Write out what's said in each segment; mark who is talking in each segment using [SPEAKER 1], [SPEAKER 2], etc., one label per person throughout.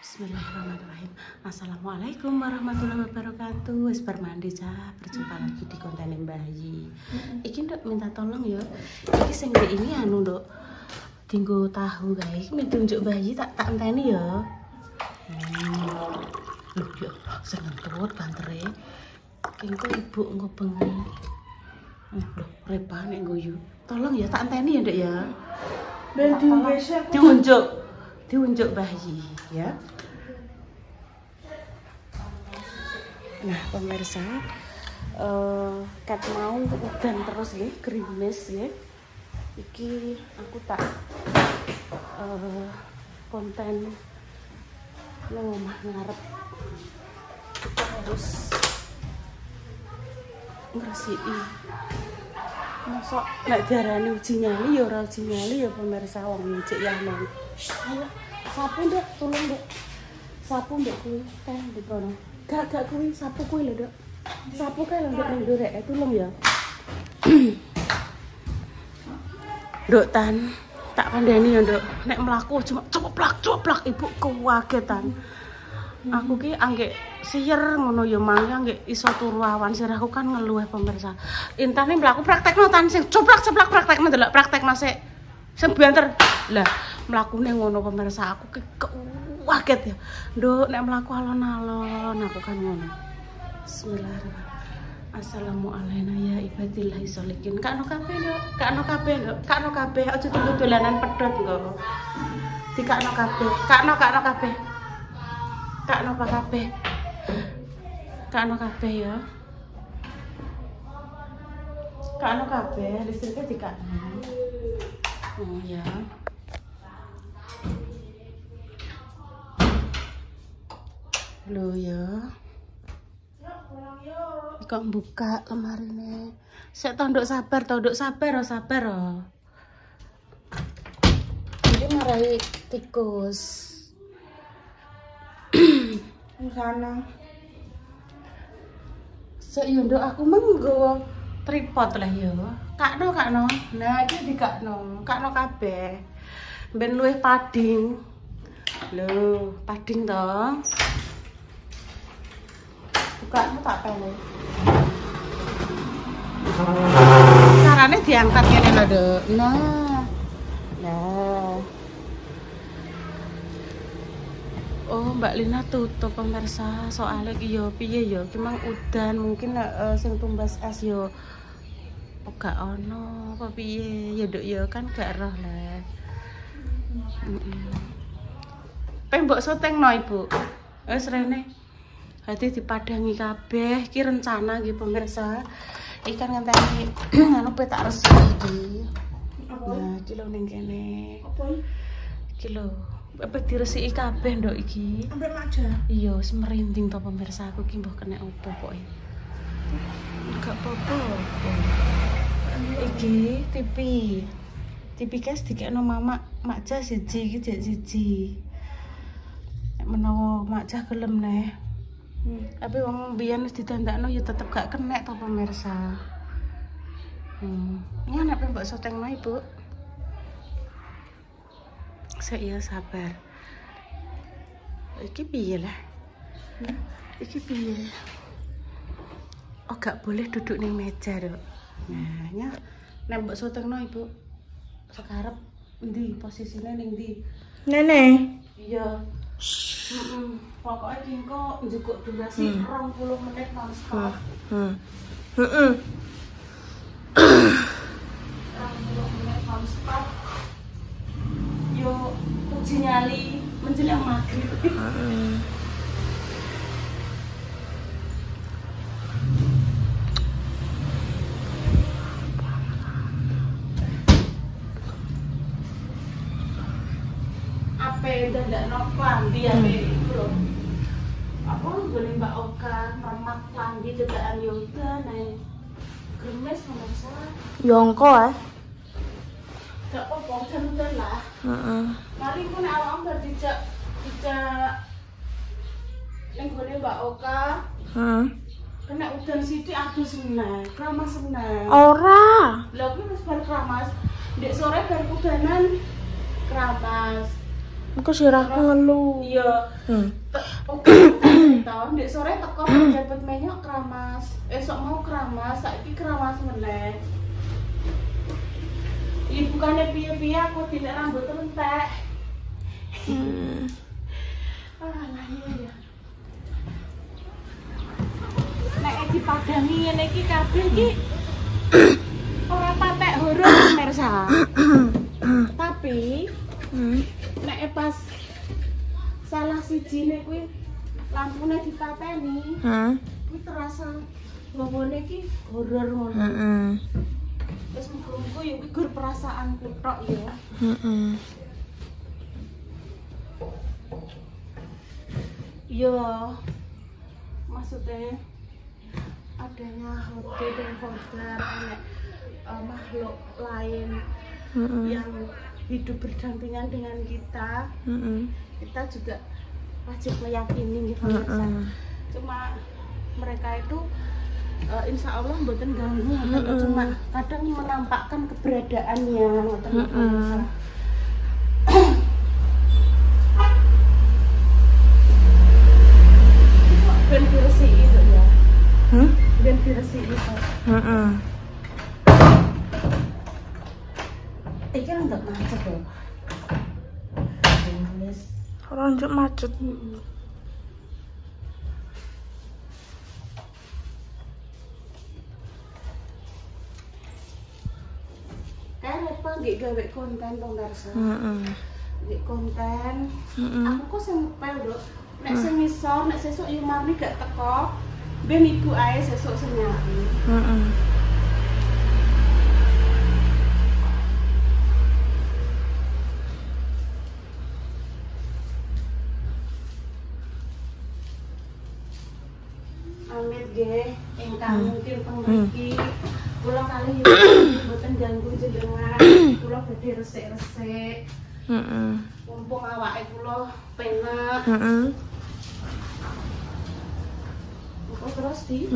[SPEAKER 1] Bismillahirrahmanirrahim. Assalamualaikum warahmatullahi wabarakatuh. Wis bar mandi cah, berjumpa lagi di konten bayi. Iki nduk minta tolong ya. Iki sing ndek ini anu nduk. Dinggo tahu guys. Minta tunjuk bayi tak enteni ya. Loh ya, seneng tuwet bantere. Engko ibu engko bengi. Loh, repane ngguyu. Tolong ya tak enteni ya, Nduk ya. Ben diunjuk bayi ya. Nah pemirsa, kat mau udan terus ya, gerimis ya. Iki aku tak konten nang omah ngarep. Kita harus ngresiki. Mosok nek diarani uji nyali ya ora uji nyali ya pemirsa, wong cek ya nang. Ayo sapu nduk, tulung nduk. Sapu nduk kuwi kan di kono. Gak kuwi sapu kuwi lho, Dok. Sapu kae lho nduk ning ndurek tulung ya. Nduk tan, tak kandhani ya, Nduk. Nek mlaku cuma coplak ibu kagetan. Aku ki anggek siyer ngono ya mangke anggek iso turu awan sirahku kan ngeluh pemirsa. Intane mlaku praktekno tan sing coplak-coplak praktekno ndelok praktekno sik. Sing banter. Lah, mlakune ngono pemirsa aku ki kaget ya. Nduk nek mlaku alon-alon aku kan ngono. Bismillahirrahmanirrahim. Assalamualaikum ya ibadillahi sholihin. Kakno kabeh, Nduk. Kakno kabeh, Nduk. Kakno kabeh aja tunggu dolanan pedhot engko. Dikakno kabeh. Kakno kabeh. Kakno kabeh. Kakno kabeh ya. Kakno kabeh listrike dikakno. Oh ya. Loh ya. Kok buka kemarine. Sik to nduk sabar to, nduk sabar oh. Iki marai tikus. Sana. Sik yo nduk aku menggo tripod lah yo. Kakno. Nah, iki dikakno. Kakno kabeh. Ben luwih pading. Lho, pading to. Bukakmu tak pele. Carane diangkat ngene lho, Dok. Nah. Oh, Mbak Lina tutup pemirsa. Soalnya yo piye yo, memang udan mungkin sing tumbas es yo gak ono apa piye ya, Dok ya kan gak roh lah. Mbok sotengno Ibu. Wis rene. Hati dipadangi kabeh iki rencana nggih pemirsa. Iki kan ngenteni anu petak resik iki. Nah, iki lho ning kene. Apa iki? Lho, apa diresiki kabeh nduk iki? Ambek aja. Iya, wis merinding to pemirsa aku iki mbah kena opo pokoke. Gak apa-apa. Iki TV kes dikekno mama makja siji iki jek siji. Nek menawa makja gelem neh. Tapi wong biyen wis ditandakno ya tetep gak kenek to pemirsa. Ya nek mbok sotengno Ibu. Sik ya sabar. Iki piye lah? Iki piye? Oh gak boleh duduk ning meja, Dok. Nah, ya nek mbok sotengno Ibu. Sekarep endi posisine ning ndi? Nene. Iya. Pokoknya kingko njukuk durasi 20 menit non-stop. 20 menit non-stop. Yo uji nyali menjelang maghrib. Dandak klambi ape iku lho. Apa ngene Mbak Oka remak klambi dedakan yoga nek gremes pemirsa. Yongko gak apa-apa udan lah. Mari ku nek awakmu bar dijak ning gone Mbak Oka. Kena udan sithik adus meneh, kramas meneh. Ora. Lha kuwi wis bar kramas. Ndek sore bar udanan kramas.
[SPEAKER 2] Aku sirahku ngeluh.
[SPEAKER 1] Iya. Oke, tahun ndek sore teko dapat menyok keramas. Esok mau keramas, saiki keramas meneh. Iya bukannya piye-piye aku tidak rambut entek. Alah iya ya. Nek dipadangi ngene iki kabeh iki ora patek horor pemirsa. Tapi nek pas salah sijine kuwi lampune dipateni. Kuwi terasa bawone iki horor ngono. Terus muga-muga ya kuwi gur perasaanku tok ya. Iya. Maksudnya adanya hotel dan kodar makhluk lain yang hidup berdampingan dengan kita, kita juga wajib meyakini gitu. Cuma mereka itu insya Allah mboten ganggu, cuma kadang menampakkan keberadaannya. Ben diresi itu ya. Ben diresi itu. Iki kan ndak macet ya.
[SPEAKER 2] Orang juk macet.
[SPEAKER 1] Kan lupa nggih gawe konten pemirsa. Nggih konten. Aku kok sing ngepel, Dok. Nek sing ngisor, nek sesuk yo mari gak teko, ben ibu ae sesuk sing nyari. Amit nggih, ingkang mungkin pengriki kula kali yo mboten ganggu jenengan, kula badhe resik-resik. Mumpung awake kula penak. Terus di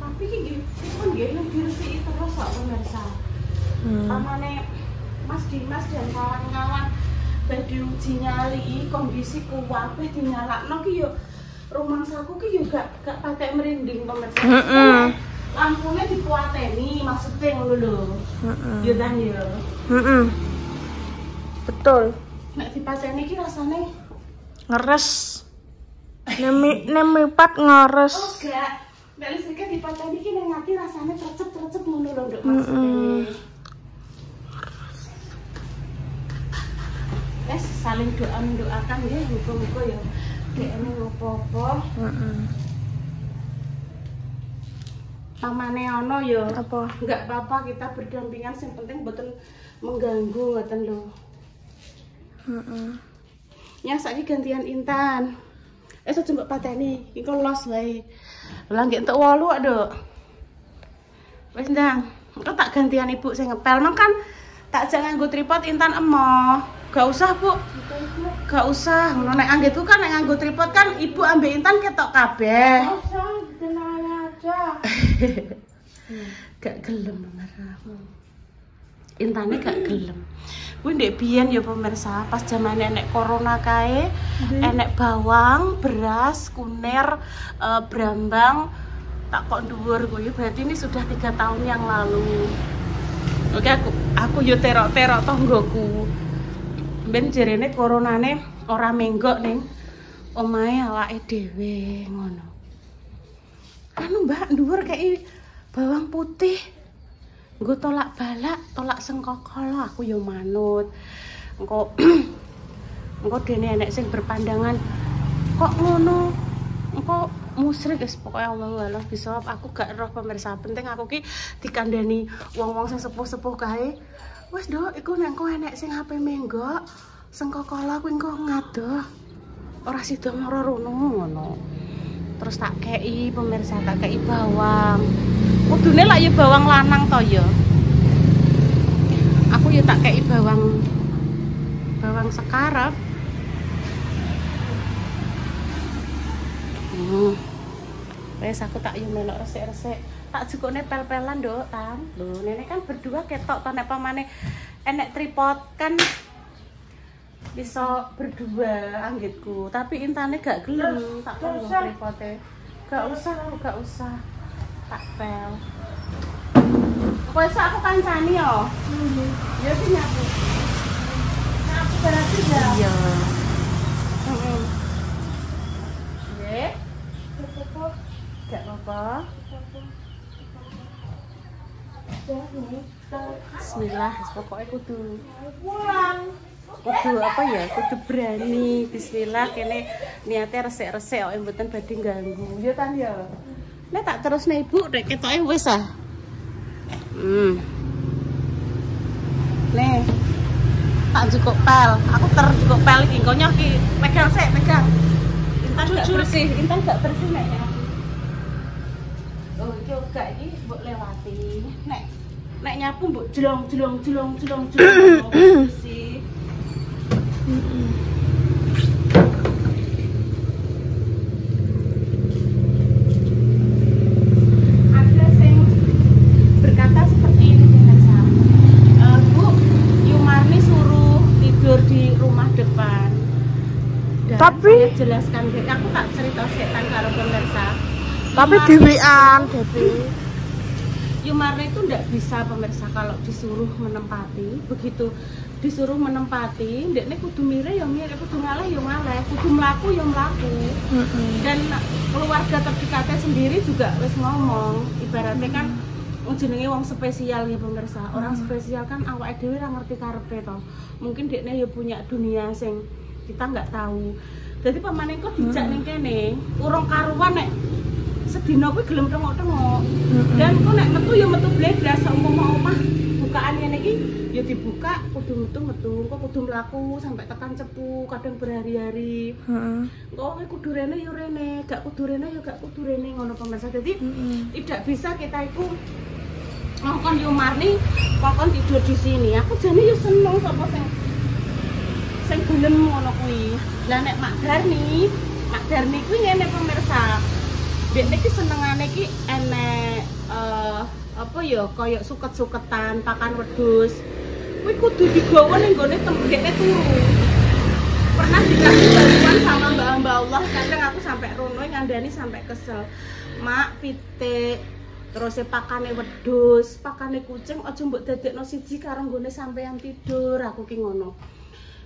[SPEAKER 1] tapi iki kan nggih nek diresiki terus kok pemirsa. Pamane Mas Dimas dan kawan-kawan badhe uji nyali kondisi kuwabe dinyalakno ki yo rumangsaku ki yo gak patek merinding pemirsa. Lampune dikuateni maksudnya ngono lho. Yo dan yo.
[SPEAKER 2] Betul.
[SPEAKER 1] Nek dipateni ki rasane
[SPEAKER 2] Ngeres. Nemipat ngeres.
[SPEAKER 1] Oh gak. Nek listrike dipateni ki ning ati rasane trecep-trecep ngono lho nduk maksudnya. Saling doa mendoakan ya, muga-muga ya dekne ngopo-opo. Pamane ana ya
[SPEAKER 2] apa?
[SPEAKER 1] Enggak apa-apa kita berdampingan, sing penting mboten mengganggu ngoten lho. Ya saiki gantian Intan. Esuk jembek pateni, iki los wae. Lah nggih entuk 8 kok, Dok. Wis ndang, engko tak gantian ibu sing ngepel. Mang kan tak jangan nganggo tripod Intan emoh. Gak usah, Bu. Gak usah. Ngono nek anggitku kan nek nganggo tripod kan ibu ambek Intan ketok kabeh.
[SPEAKER 2] Gak usah, tenang aja.
[SPEAKER 1] Gak gelem marah. Intane gak gelem. Kuwi ndek biyen ya pemirsa, pas zaman enek corona kae, enek bawang, beras, kunir, brambang tak kok dhuwur kuwi. Berarti ini sudah 3 tahun yang lalu. Oke, aku yo terok-terok tonggoku. Ben jerene coronane ora menggok ning omahe awake dhewe ngono. Anu Mbak dhuwur kei bawang putih. Nggo tolak balak, tolak sengkokol aku yo manut. Engko dene enek sing berpandangan kok ngono. Engko musyrik wis pokoke Allah bisa aku gak roh pemirsa. Penting aku ki dikandani wong-wong sing sepuh-sepuh kae. Wes Dok, iku nek engko enek sing HP menggok, sengkokala kuwi engko ngadoh. Ora sida mara rono ngono. Terus tak kei pemirsa, tak kei bawang. Kudune lak ya bawang lanang to ya. Aku ya tak kei bawang sekarang. Wes aku tak yo melok resik-resik. Tak jukune pel-pelan nduk, Tam. Lho, nenek kan berdua ketok to nek pamane enek tripod kan bisa berdua anggitku, tapi intane gak gelem tak tunggu tripode. Gak usah. Tak pel. Wes aku kancani yo. Ya sih nyapu. Nyapu berarti ya. Iya. Heeh. Nggih. Gak apa-apa. Bismillah, pokoknya kudu apa ya, kudu berani. Bismillah, kene niatnya resik-resik kok mboten badhe ganggu. Ya kan ya. Nek tak terusne Ibu rek ketoke wis ah. Nih. Tak cukup pel. Aku tercukup pel iki. Engko nyoh ki pegang sik, pegang. Intan gak bersih nek. Oh, iki uga iki mbok lewati. Nek nyapu mbok jelong. Bersih. Ada yang berkata seperti ini pemirsa. Bu, Yumarni suruh tidur di rumah depan. Dan
[SPEAKER 2] tapi
[SPEAKER 1] saya jelaskan, aku tak cerita setan karo pemirsa.
[SPEAKER 2] Tapi dewean,
[SPEAKER 1] Yumarni itu ndak bisa pemirsa kalau disuruh menempati. Begitu disuruh menempati, ndekne kudu mire ya mire, kudu ngaleh ya ngaleh, kudu mlaku ya mlaku. Dan keluarga terdekatnya sendiri juga wis ngomong, ibaratnya kan jenenge wong spesial nih pemirsa. Orang spesial kan awake dhewe ora ngerti karepe to. Mungkin dekne ya punya dunia sing kita nggak tahu. Jadi pamane kok dijak ning kene, urung karuan nek sedina kuwi gelem tengok-tengok. Dan kok nek metu ya metu bledras umpama omah bukaan ngene iki ya dibuka kudu metu, kok kudu mlaku sampai tekan cepu, kadang berhari-hari. Kok kudu rene ya rene, gak kudu rene ya gak kudu rene ngono pemirsa. Jadi tidak bisa kita iku ngongkon Yumarni ngongkon tidur di sini. Aku jane ya seneng sapa sing gelem ngono kuwi. Lah nek Mak Darni kuwi ngene pemirsa. Dekne iki senengane iki enek apa ya kaya suket-suketan, pakan wedhus. Kuwi kudu digawa ning gone dekne turu. Pernah dikasih bantuan sama mbak-mbak Allah, kadang aku sampai rono ngandani sampai kesel. Mak pitik terus pakane wedhus, pakane kucing aja mbok dadekno siji karo nggone sampean tidur. Aku ki ngono.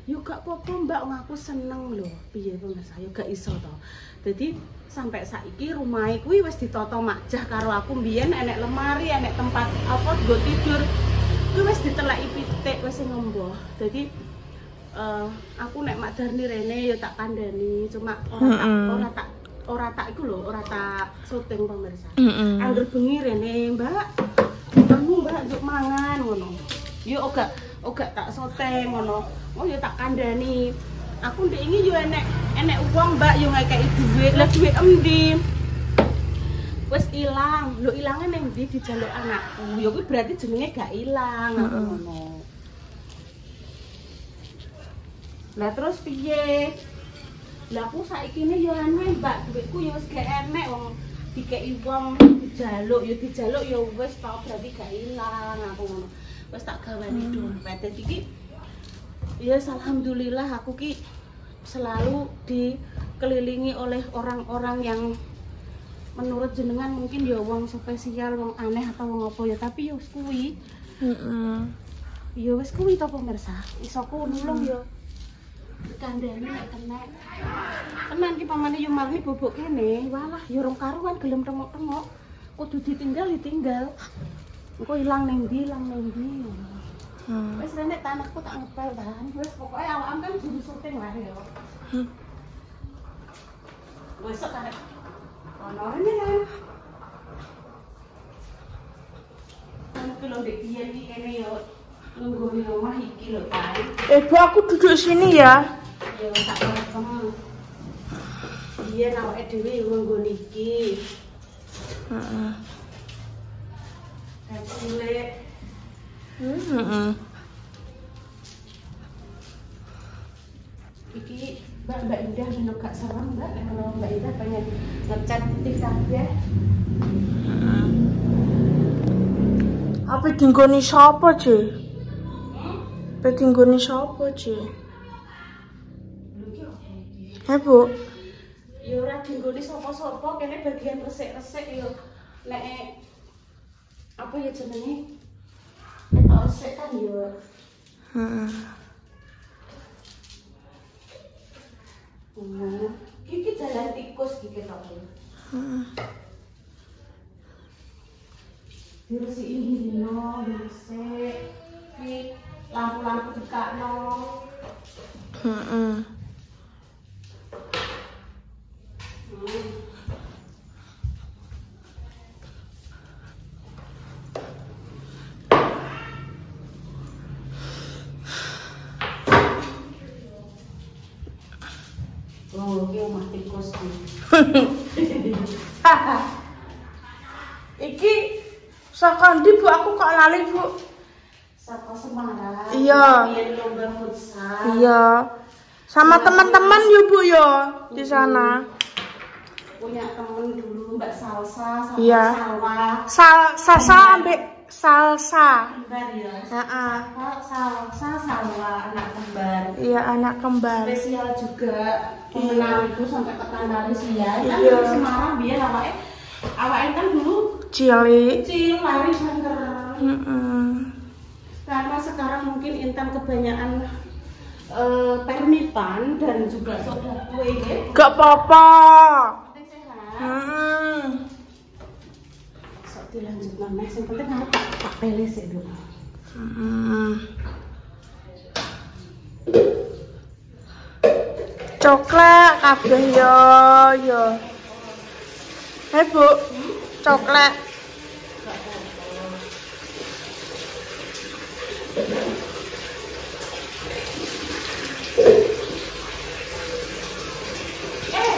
[SPEAKER 1] Yo gak apa-apa Mbak, aku seneng lho. Piye pemirsa, yo gak iso to. Jadi sampai saiki rumahe kuwi wis ditata makjah karo aku mbiyen, enek lemari, enek tempat apa nggo tidur. Kuwi wis diteleki pitik wis ngomboh. Jadi aku nek Mak Darni rene yo tak kandhani, cuma ora tak iku lho, ora tak syuting pemirsa. Angger bengi rene, Mbak. Kamu Mbak njuk mangan ngono. Yo oga tak syuting ngono. Oh ya tak kandhani. Aku ndek iki yo enek uang Mbak yo ngekeki dhuwit. Lah dhuwit endi? Wis ilang. Lho ilange ning ndi dijaluk anakku. Ya kuwi berarti jenenge gak ilang aku ngono. Lah terus piye? Lah aku saiki ne yo aneh Mbak, dhuwitku yo wis gak enek wong dikeki wong dijaluk yo wis tau berarti gak ilang aku ngono. Wis tak gawani dompet. Dadi iki ya alhamdulillah aku ki selalu dikelilingi oleh orang-orang yang menurut jenengan mungkin ya wong spesial, wong aneh atau wong apa ya, tapi ya wis kuwi. Ya wis kuwi to pemirsa. Iso ku nulung ya kandhane nek kena. Tenan ki pamane Yumarni bobok kene, walah ya rong karuan gelem tengok-tengok. Kudu ditinggal. Engko ilang ning ndi. Wis rene tanahku tak ngepel tahan. Wis pokoke awakam kan juru syuting lah ya. Wis kok arek ono rene kan. Kan lho ndek piye iki kene yo nunggu di rumah iki lho kan.
[SPEAKER 2] Bu aku duduk sini ya.
[SPEAKER 1] Yo tak rekam. Iya awake dhewe nunggu niki. Heeh. Cilik. Iki Mbak Indah bener gak serem Mbak, kalau Mbak Indah pengen ngecat putih kabeh.
[SPEAKER 2] Apa dinggoni sapa, Ce? Apa dinggoni sapa, Ce? Bu.
[SPEAKER 1] Ya ora dinggoni sapa-sapa, kene bagian resik-resik ya. Nek apa ya jenenge? Nek resik kan ya.
[SPEAKER 2] Heeh.
[SPEAKER 1] Iki jalan tikus iki tok.
[SPEAKER 2] Heeh.
[SPEAKER 1] Diresikin dino, diresik. Iki lampu-lampu dikakno.
[SPEAKER 2] Heeh.
[SPEAKER 1] Oh, iki omah tikus iki.
[SPEAKER 2] Iki saka ndi, Bu? Aku kok lali, Bu.
[SPEAKER 1] Saka Semarang.
[SPEAKER 2] Iya.
[SPEAKER 1] Biyen lomba futsal.
[SPEAKER 2] Iya. Sama teman-teman ya, Bu ya di sana.
[SPEAKER 1] Punya temen dulu Mbak Salsa sama
[SPEAKER 2] Iya.
[SPEAKER 1] Salwa.
[SPEAKER 2] Salsa ambek salsa.
[SPEAKER 1] Kembar ya.
[SPEAKER 2] Heeh.
[SPEAKER 1] Salsa Salwa anak kembar.
[SPEAKER 2] Iya, anak kembar.
[SPEAKER 1] Spesial juga pemenang itu sampai tekan Malaysia. Kan
[SPEAKER 2] Iya.
[SPEAKER 1] di Semarang biar awake kan dulu
[SPEAKER 2] Cilik.
[SPEAKER 1] kecil lari santer.
[SPEAKER 2] Heeh.
[SPEAKER 1] Karena sekarang mungkin Intan kebanyakan permitan dan juga soda kue ya.
[SPEAKER 2] Gak apa-apa.
[SPEAKER 1] Penting sehat.
[SPEAKER 2] Heeh.
[SPEAKER 1] Sok dilanjut maneh, sing penting harus tak pele sik dulu.
[SPEAKER 2] Coklat kabeh yo. Bu. Coklat.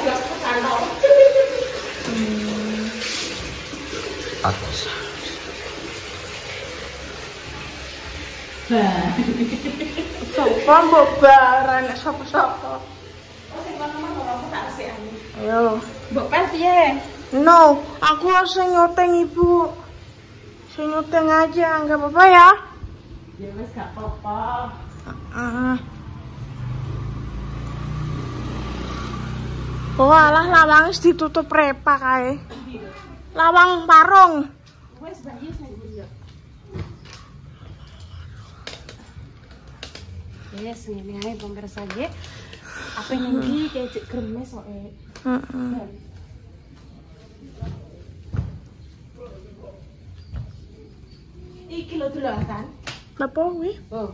[SPEAKER 1] Gak kesandok.
[SPEAKER 3] Bagus.
[SPEAKER 2] Sapa mbok baran sapa-sapa.
[SPEAKER 1] Oh, sing kono mah ora tak resikane.
[SPEAKER 2] Ayo.
[SPEAKER 1] Mbok pel piye?
[SPEAKER 2] No, aku sing nyoteng Ibu. Sing nyoteng aja, enggak apa-apa ya.
[SPEAKER 1] Ya wis gak apa-apa.
[SPEAKER 2] Oh, alah lawang wis ditutup repa kae. Lawang parung.
[SPEAKER 1] Wis bayi sing nguri ya. Yes, ngene ae pemirsa nggih. Apa ning iki kecik gremes kok.
[SPEAKER 2] Heeh.
[SPEAKER 1] Iki lho dolanan.
[SPEAKER 2] Napa kuwi?
[SPEAKER 1] Oh.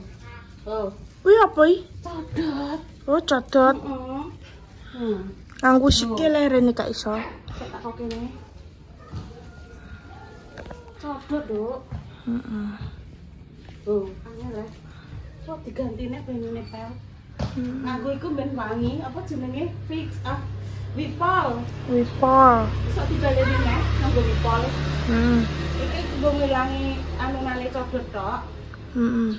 [SPEAKER 1] Oh,
[SPEAKER 2] Kuwi apa iki?
[SPEAKER 1] codot.
[SPEAKER 2] Oh, codot.
[SPEAKER 1] Heeh.
[SPEAKER 2] Nganggo sikil rene gak iso.
[SPEAKER 1] Sik tak kok kene. Codot, Duk.
[SPEAKER 2] Heeh.
[SPEAKER 1] Oh, angel ya. Kok digantine penune pel. Aku iku ben wangi, apa jenenge? Fix Wipol.
[SPEAKER 2] Wipol.
[SPEAKER 1] Iso dibaleni neh nganggo wipol.
[SPEAKER 2] Heeh.
[SPEAKER 1] Iki kanggo ngilangi anunane codot tok.
[SPEAKER 2] Heeh.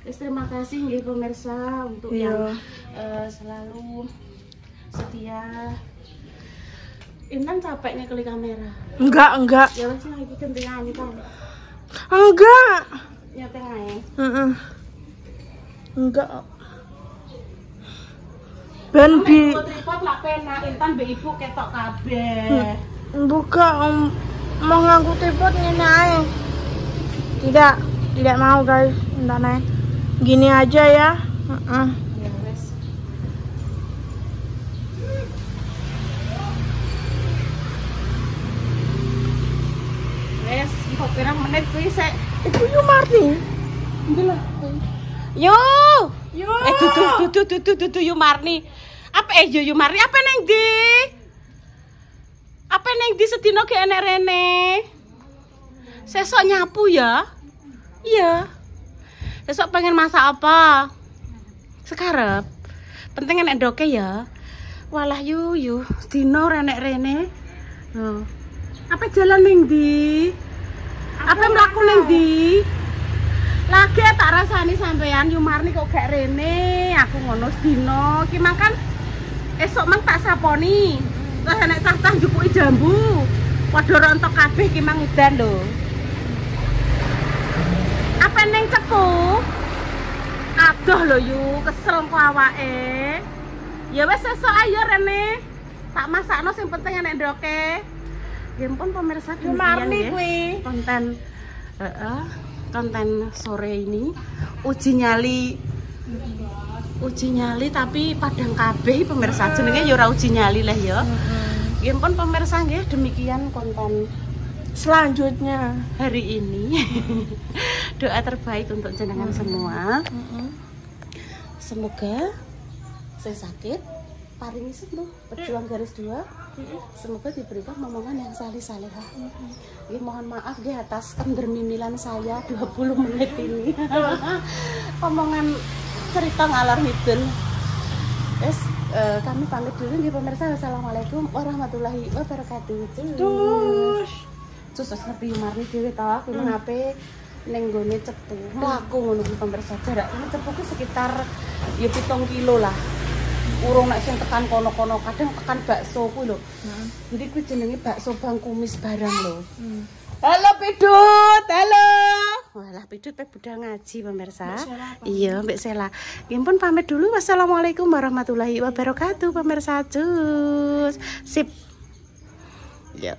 [SPEAKER 1] Wes terima kasih nggih pemirsa untuk
[SPEAKER 2] Iya.
[SPEAKER 1] yang selalu setia. Intan capeknya klik kamera.
[SPEAKER 2] Enggak.
[SPEAKER 1] Ya wes lah iki gentingan iki.
[SPEAKER 2] Enggak.
[SPEAKER 1] Nyoteng ae.
[SPEAKER 2] Heeh. Enggak. Ben bi
[SPEAKER 1] Tripod lak penak Intan mbek ibu ketok kabeh.
[SPEAKER 2] buka mau nganggo tripod ngene ae. Tidak mau guys, entar naik. Gini aja ya. Heeh.
[SPEAKER 1] Ya wes. Wes, kok pirang menit kuwi sik.
[SPEAKER 2] Iku yo Marni.
[SPEAKER 1] Ndelok. Yo.
[SPEAKER 2] Yo.
[SPEAKER 1] Dudu Yumarni. Apa Yumarni? Apa neng di? Apa neng di sedino ke enek rene? Sesok nyapu ya? Iya. Sesok pengen masak apa? Sekarang. Penting enek doke ya. Walah yu, sedino renek rene. Oh. Apa jalan neng di? Apa mlaku neng di? tak rasani sampean Yumarni kok gak rene, aku ngono sedina. Ki mangkan esuk mang tak saponi. Terus nek cah-cah njupuki jambu. Padha rontok kabeh ki mang udan lho. Apa neng ceku? Aduh lho yu, kesel kok awake. Ya wis sesuk ayo rene. Tak masakno sing penting nek ndoke. Nggih pun pemirsa
[SPEAKER 2] Yumarni kuwi.
[SPEAKER 1] Konten sore ini uji nyali tapi padang kabeh pemirsa, jenenge ya ora uji nyali lah ya. Nggih pun pemirsa nggih demikian konten
[SPEAKER 2] Selanjutnya
[SPEAKER 1] hari ini. Doa terbaik untuk jenengan semua. Semoga saya sakit paringi sembuh, berjuang garis 2. Semoga diberikan momongan yang salih-salihah. Mohon maaf nggih atas kendermimilan saya 20 menit ini. Omongan cerita ngalor ngidul. Kami pamit dulu nggih pemirsa. Wassalamualaikum warahmatullahi wabarakatuh. Sus ngerti Yumarni dhewe ta, kuwi ngape ning gone cepu. Mlaku ngono kuwi pemirsa. Jarak ini cepu ku sekitar ya 7 kilo lah. Urung nek sing tekan kono-kono, kadang tekan bakso kuwi lho. Jadi kuwi jenenge bakso Bang Kumis barang lho. Halo Pidut, halo. Walah Pidut budal ngaji pemirsa. Iya, Mbak Sela. Ya pun pamit dulu. Wassalamualaikum warahmatullahi wabarakatuh pemirsa. Cus. Sip. Ya.